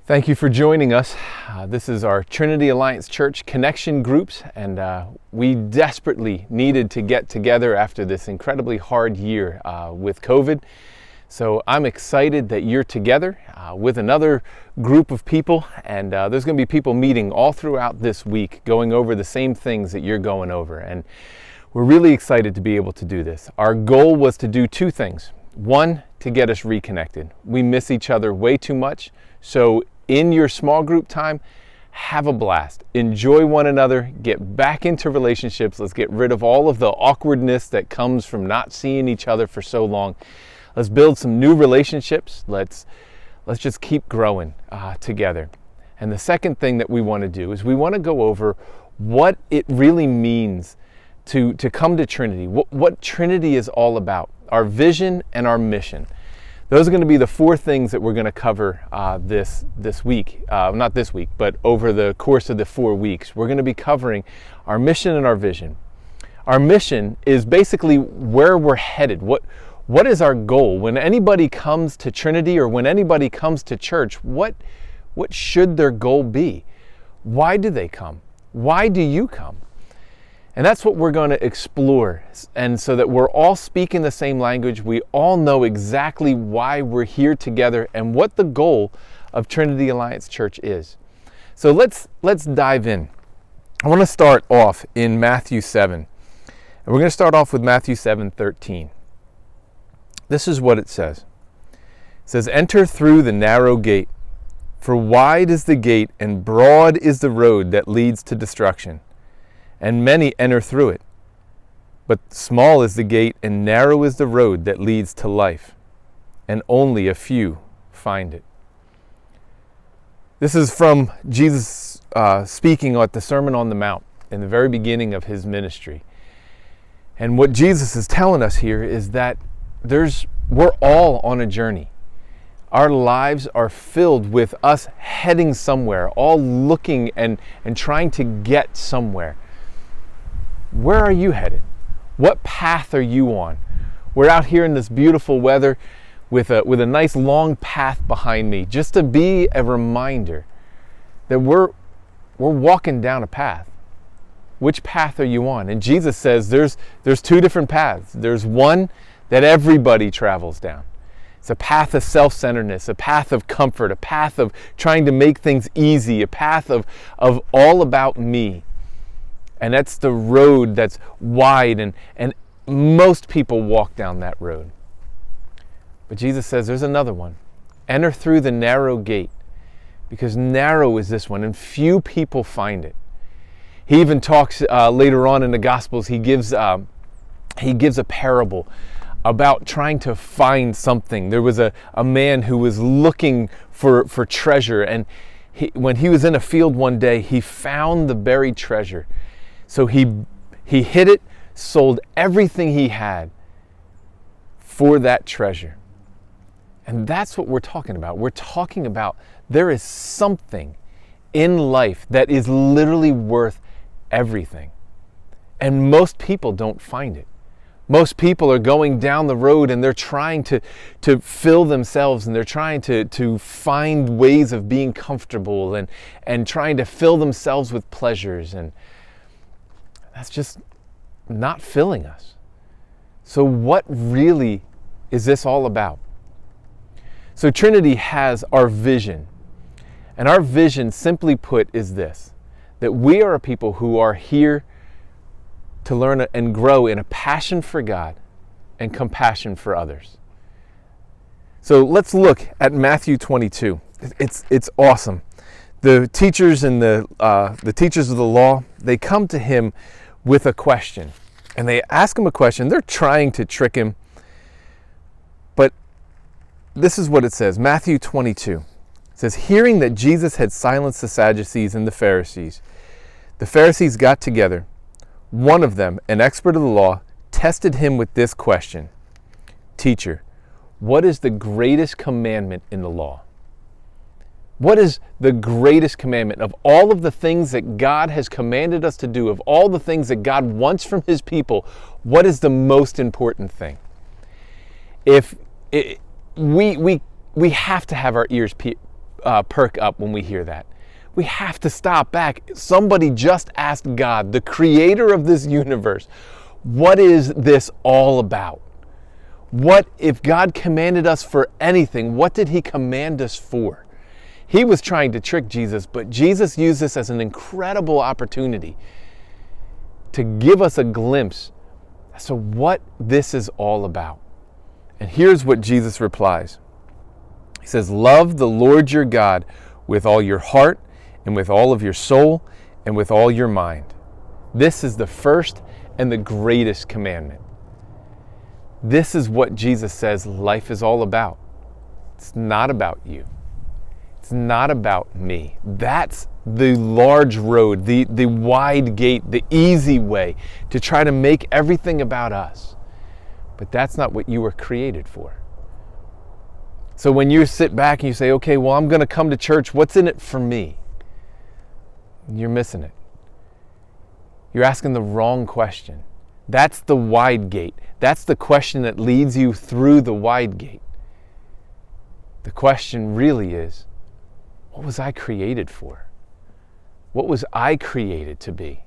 Thank you for joining us. This is our Trinity Alliance Church connection groups, and we desperately needed to get together after this incredibly hard year with COVID. So I'm excited that you're together with another group of people, and there's going to be people meeting all throughout this week going over the same things that you're going over, and we're really excited to be able to do this. Our goal was to do two things. One, to get us reconnected. We miss each other way too much, so in your small group time, have a blast. Enjoy one another. Get back into relationships. Let's get rid of all of the awkwardness that comes from not seeing each other for so long. Let's build some new relationships. Let's just keep growing together. And the second thing that we want to do is we want to go over what it really means to come to Trinity, what Trinity is all about, our vision and our mission. Those are going to be the four things that we're going to cover this week. Not this week, but over the course of the 4 weeks. We're going to be covering our mission and our vision. Our mission is basically where we're headed. What is our goal? When anybody comes to Trinity or when anybody comes to church, what should their goal be? Why do they come? Why do you come? And that's what we're going to explore. And so that we're all speaking the same language, we all know exactly why we're here together and what the goal of Trinity Alliance Church is. So let's dive in. I want to start off in Matthew 7. And we're going to start off with Matthew 7:13. This is what it says. It says, "Enter through the narrow gate, for wide is the gate and broad is the road that leads to destruction, and many enter through it. But small is the gate and narrow is the road that leads to life, and only a few find it." This is from Jesus speaking at the Sermon on the Mount in the very beginning of his ministry. And what Jesus is telling us here is that we're all on a journey. Our lives are filled with us heading somewhere, all looking and trying to get somewhere. Where are you headed? What path are you on? We're out here in this beautiful weather with a nice long path behind me, just to be a reminder that we're walking down a path. Which path are you on? And Jesus says there's two different paths. There's one that everybody travels down. It's a path of self-centeredness, a path of comfort, a path of trying to make things easy, a path of all about me. And that's the road that's wide, and most people walk down that road. But Jesus says there's another one. Enter through the narrow gate, because narrow is this one, and few people find it. He even talks later on in the Gospels, he gives a parable about trying to find something. There was a man who was looking for treasure, and when he was in a field one day, he found the buried treasure. So he hid it, sold everything he had for that treasure. And that's what we're talking about. We're talking about there is something in life that is literally worth everything. And most people don't find it. Most people are going down the road and they're trying to fill themselves, and they're trying to find ways of being comfortable and trying to fill themselves with pleasures, and that's just not filling us. So what really is this all about? So Trinity has our vision. And our vision, simply put, is this: that we are a people who are here to learn and grow in a passion for God and compassion for others. So let's look at Matthew 22. It's awesome. The teachers and the teachers of the law, they come to him with a question, and they ask him a question. They're trying to trick him, but this is what it says. Matthew 22. It says, "Hearing that Jesus had silenced the Sadducees and the Pharisees got together. One of them, an expert of the law, tested him with this question: 'Teacher, what is the greatest commandment in the law?'" What is the greatest commandment of all of the things that God has commanded us to do, of all the things that God wants from his people? What is the most important thing? We have to have our ears perk up when we hear that. We have to stop back. Somebody just asked God, the creator of this universe, what is this all about? What, if God commanded us for anything, what did he command us for? He was trying to trick Jesus, but Jesus used this as an incredible opportunity to give us a glimpse as to what this is all about. And here's what Jesus replies. He says, love the Lord your God with all your heart and with all of your soul and with all your mind. This is the first and the greatest commandment. This is what Jesus says life is all about. It's not about you. It's not about me. That's the large road, the wide gate, the easy way to try to make everything about us. But that's not what you were created for. So when you sit back and you say, okay, well, I'm going to come to church, what's in it for me? You're missing it. You're asking the wrong question. That's the wide gate. That's the question that leads you through the wide gate. The question really is, what was I created for? What was I created to be?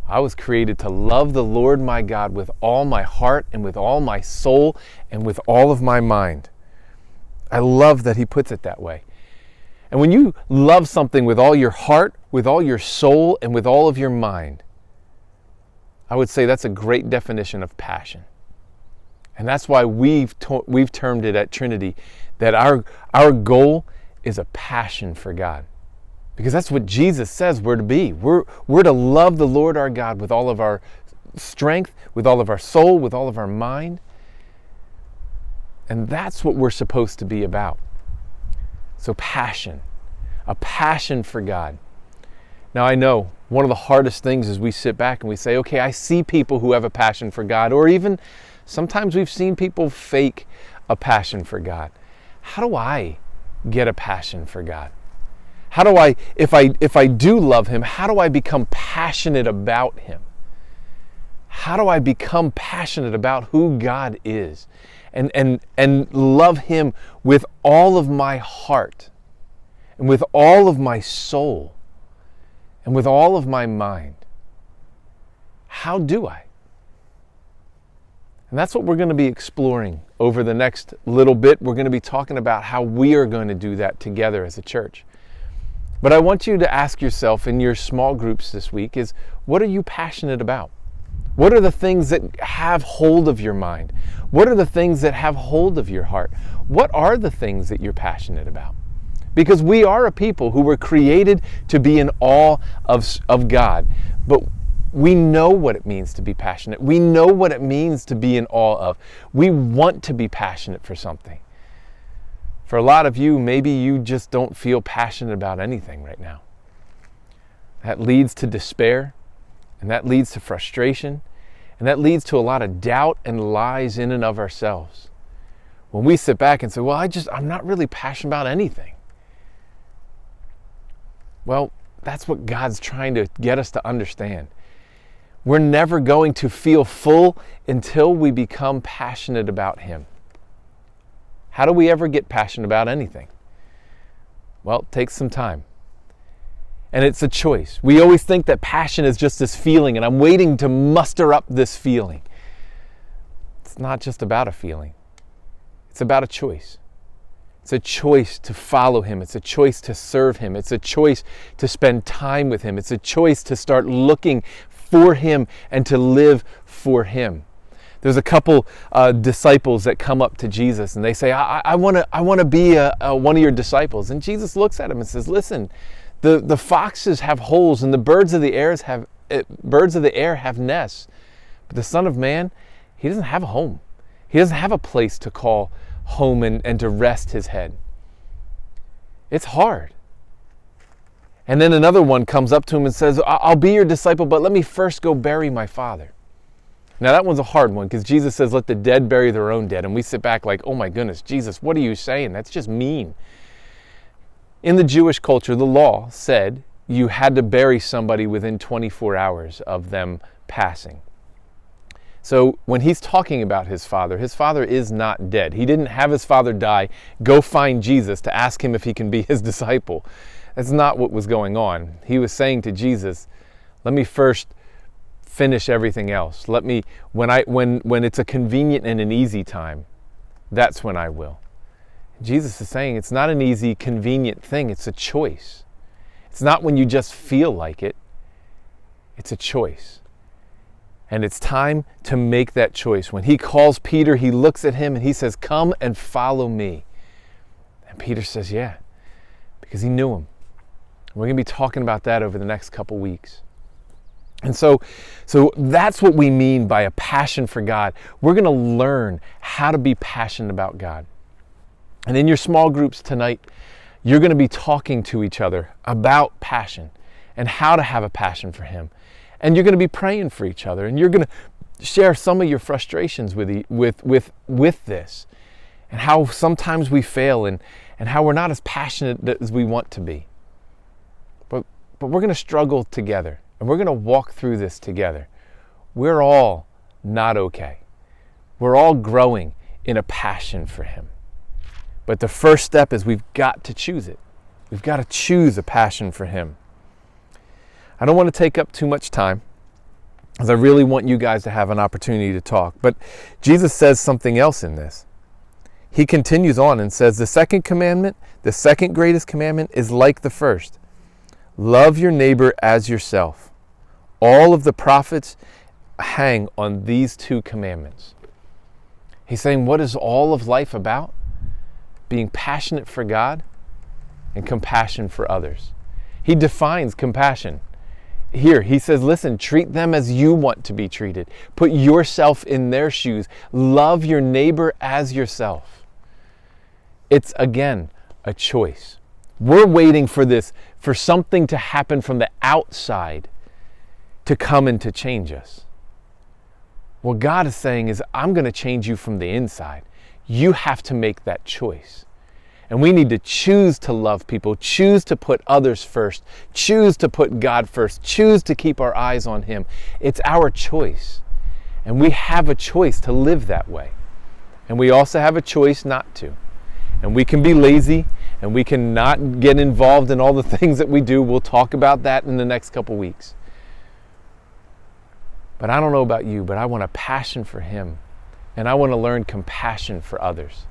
I was created to love the Lord my God with all my heart and with all my soul and with all of my mind. I love that he puts it that way. And when you love something with all your heart, with all your soul, and with all of your mind, I would say that's a great definition of passion. And that's why we've termed it at Trinity that our goal is a passion for God. Because that's what Jesus says we're to be. We're to love the Lord our God with all of our strength, with all of our soul, with all of our mind. And that's what we're supposed to be about. So passion, a passion for God. Now I know one of the hardest things is we sit back and we say, okay, I see people who have a passion for God, or even sometimes we've seen people fake a passion for God. How do I get a passion for God? How do I, if I do love him, how do I become passionate about him? How do I become passionate about who God is and love him with all of my heart and with all of my soul and with all of my mind? How do I? And that's what we're going to be exploring over the next little bit. We're going to be talking about how we are going to do that together as a church. But I want you to ask yourself in your small groups this week is, what are you passionate about? What are the things that have hold of your mind? What are the things that have hold of your heart? What are the things that you're passionate about? Because we are a people who were created to be in awe of God. But we know what it means to be passionate. We know what it means to be in awe of. We want to be passionate for something. For a lot of you, maybe you just don't feel passionate about anything right now. That leads to despair, and that leads to frustration, and that leads to a lot of doubt and lies in and of ourselves. When we sit back and say, well, I'm not really passionate about anything. Well, that's what God's trying to get us to understand. We're never going to feel full until we become passionate about him. How do we ever get passionate about anything? Well, it takes some time. And it's a choice. We always think that passion is just this feeling, and I'm waiting to muster up this feeling. It's not just about a feeling. It's about a choice. It's a choice to follow him. It's a choice to serve him. It's a choice to spend time with him. It's a choice to start looking for him and to live for him. There's a couple disciples that come up to Jesus and they say, I want to be one of your disciples. And Jesus looks at them and says, listen, the foxes have holes and the birds of the air have nests. But the Son of Man, he doesn't have a home. He doesn't have a place to call home and to rest his head. It's hard. And then another one comes up to him and says, I'll be your disciple, but let me first go bury my father. Now that one's a hard one because Jesus says, let the dead bury their own dead. And we sit back like, oh my goodness, Jesus, what are you saying? That's just mean. In the Jewish culture, the law said you had to bury somebody within 24 hours of them passing. So when he's talking about his father is not dead. He didn't have his father die, go find Jesus to ask him if he can be his disciple. That's not what was going on. He was saying to Jesus, let me first finish everything else. Let me, when it's a convenient and an easy time, that's when I will. Jesus is saying it's not an easy, convenient thing. It's a choice. It's not when you just feel like it. It's a choice. And it's time to make that choice. When he calls Peter, he looks at him and he says, come and follow me. And Peter says, yeah, because he knew him. We're going to be talking about that over the next couple weeks. And so that's what we mean by a passion for God. We're going to learn how to be passionate about God. And in your small groups tonight, you're going to be talking to each other about passion and how to have a passion for Him. And you're going to be praying for each other. And you're going to share some of your frustrations with this. And how sometimes we fail and how we're not as passionate as we want to be. But we're going to struggle together. And we're going to walk through this together. We're all not okay. We're all growing in a passion for Him. But the first step is we've got to choose it. We've got to choose a passion for Him. I don't want to take up too much time, because I really want you guys to have an opportunity to talk. But Jesus says something else in this. He continues on and says, the second commandment, the second greatest commandment, is like the first. Love your neighbor as yourself. All of the prophets hang on these two commandments. He's saying, what is all of life about? Being passionate for God and compassion for others. He defines compassion. Here, he says, listen, treat them as you want to be treated. Put yourself in their shoes. Love your neighbor as yourself. It's, again, a choice. We're waiting for this, for something to happen from the outside to come and to change us. What God is saying is, I'm going to change you from the inside. You have to make that choice. And we need to choose to love people, choose to put others first, choose to put God first, choose to keep our eyes on Him. It's our choice. And we have a choice to live that way. And we also have a choice not to. And we can be lazy, and we can not get involved in all the things that we do. We'll talk about that in the next couple weeks. But I don't know about you, but I want a passion for Him. And I want to learn compassion for others.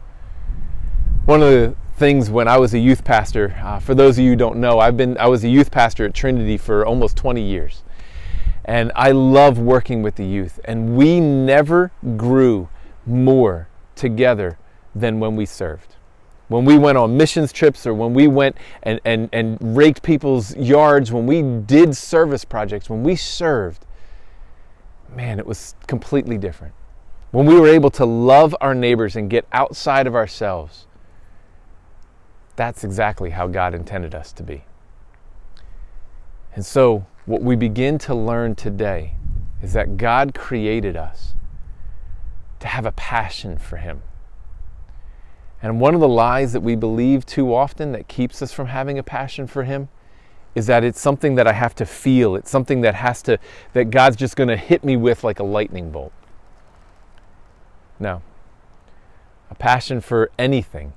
One of the things when I was a youth pastor, for those of you who don't know, I was a youth pastor at Trinity for almost 20 years. And I love working with the youth. And we never grew more together than when we served. When we went on missions trips, or when we went and raked people's yards, when we did service projects, when we served, man, it was completely different. When we were able to love our neighbors and get outside of ourselves, that's exactly how God intended us to be. And so, what we begin to learn today is that God created us to have a passion for Him. And one of the lies that we believe too often that keeps us from having a passion for Him is that it's something that I have to feel. It's something that God's just going to hit me with like a lightning bolt. No. A passion for anything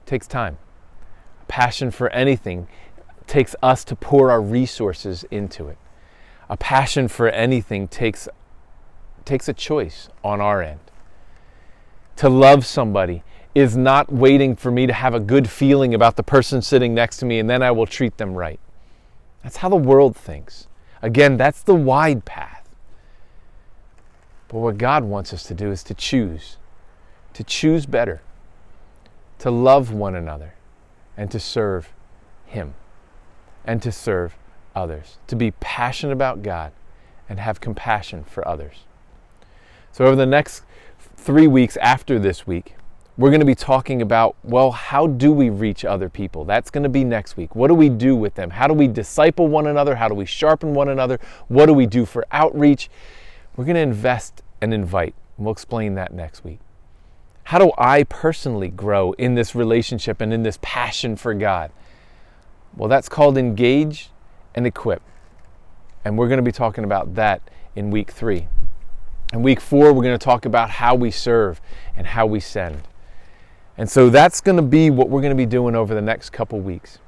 takes time. A passion for anything takes us to pour our resources into it. A passion for anything takes a choice on our end. To love somebody is not waiting for me to have a good feeling about the person sitting next to me and then I will treat them right. That's how the world thinks. Again, that's the wide path. But what God wants us to do is to choose better, to love one another, and to serve Him, and to serve others, to be passionate about God and have compassion for others. So over the next 3 weeks after this week, we're going to be talking about, well, how do we reach other people? That's going to be next week. What do we do with them? How do we disciple one another? How do we sharpen one another? What do we do for outreach? We're going to invest and invite. And we'll explain that next week. How do I personally grow in this relationship and in this passion for God? Well, that's called engage and equip. And we're going to be talking about that in week 3. In week 4, we're going to talk about how we serve and how we send. And so that's going to be what we're going to be doing over the next couple weeks.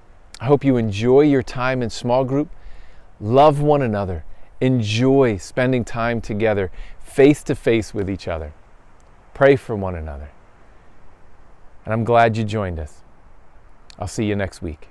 I hope you enjoy your time in small group. Love one another. Enjoy spending time together, face to face with each other. Pray for one another. And I'm glad you joined us. I'll see you next week.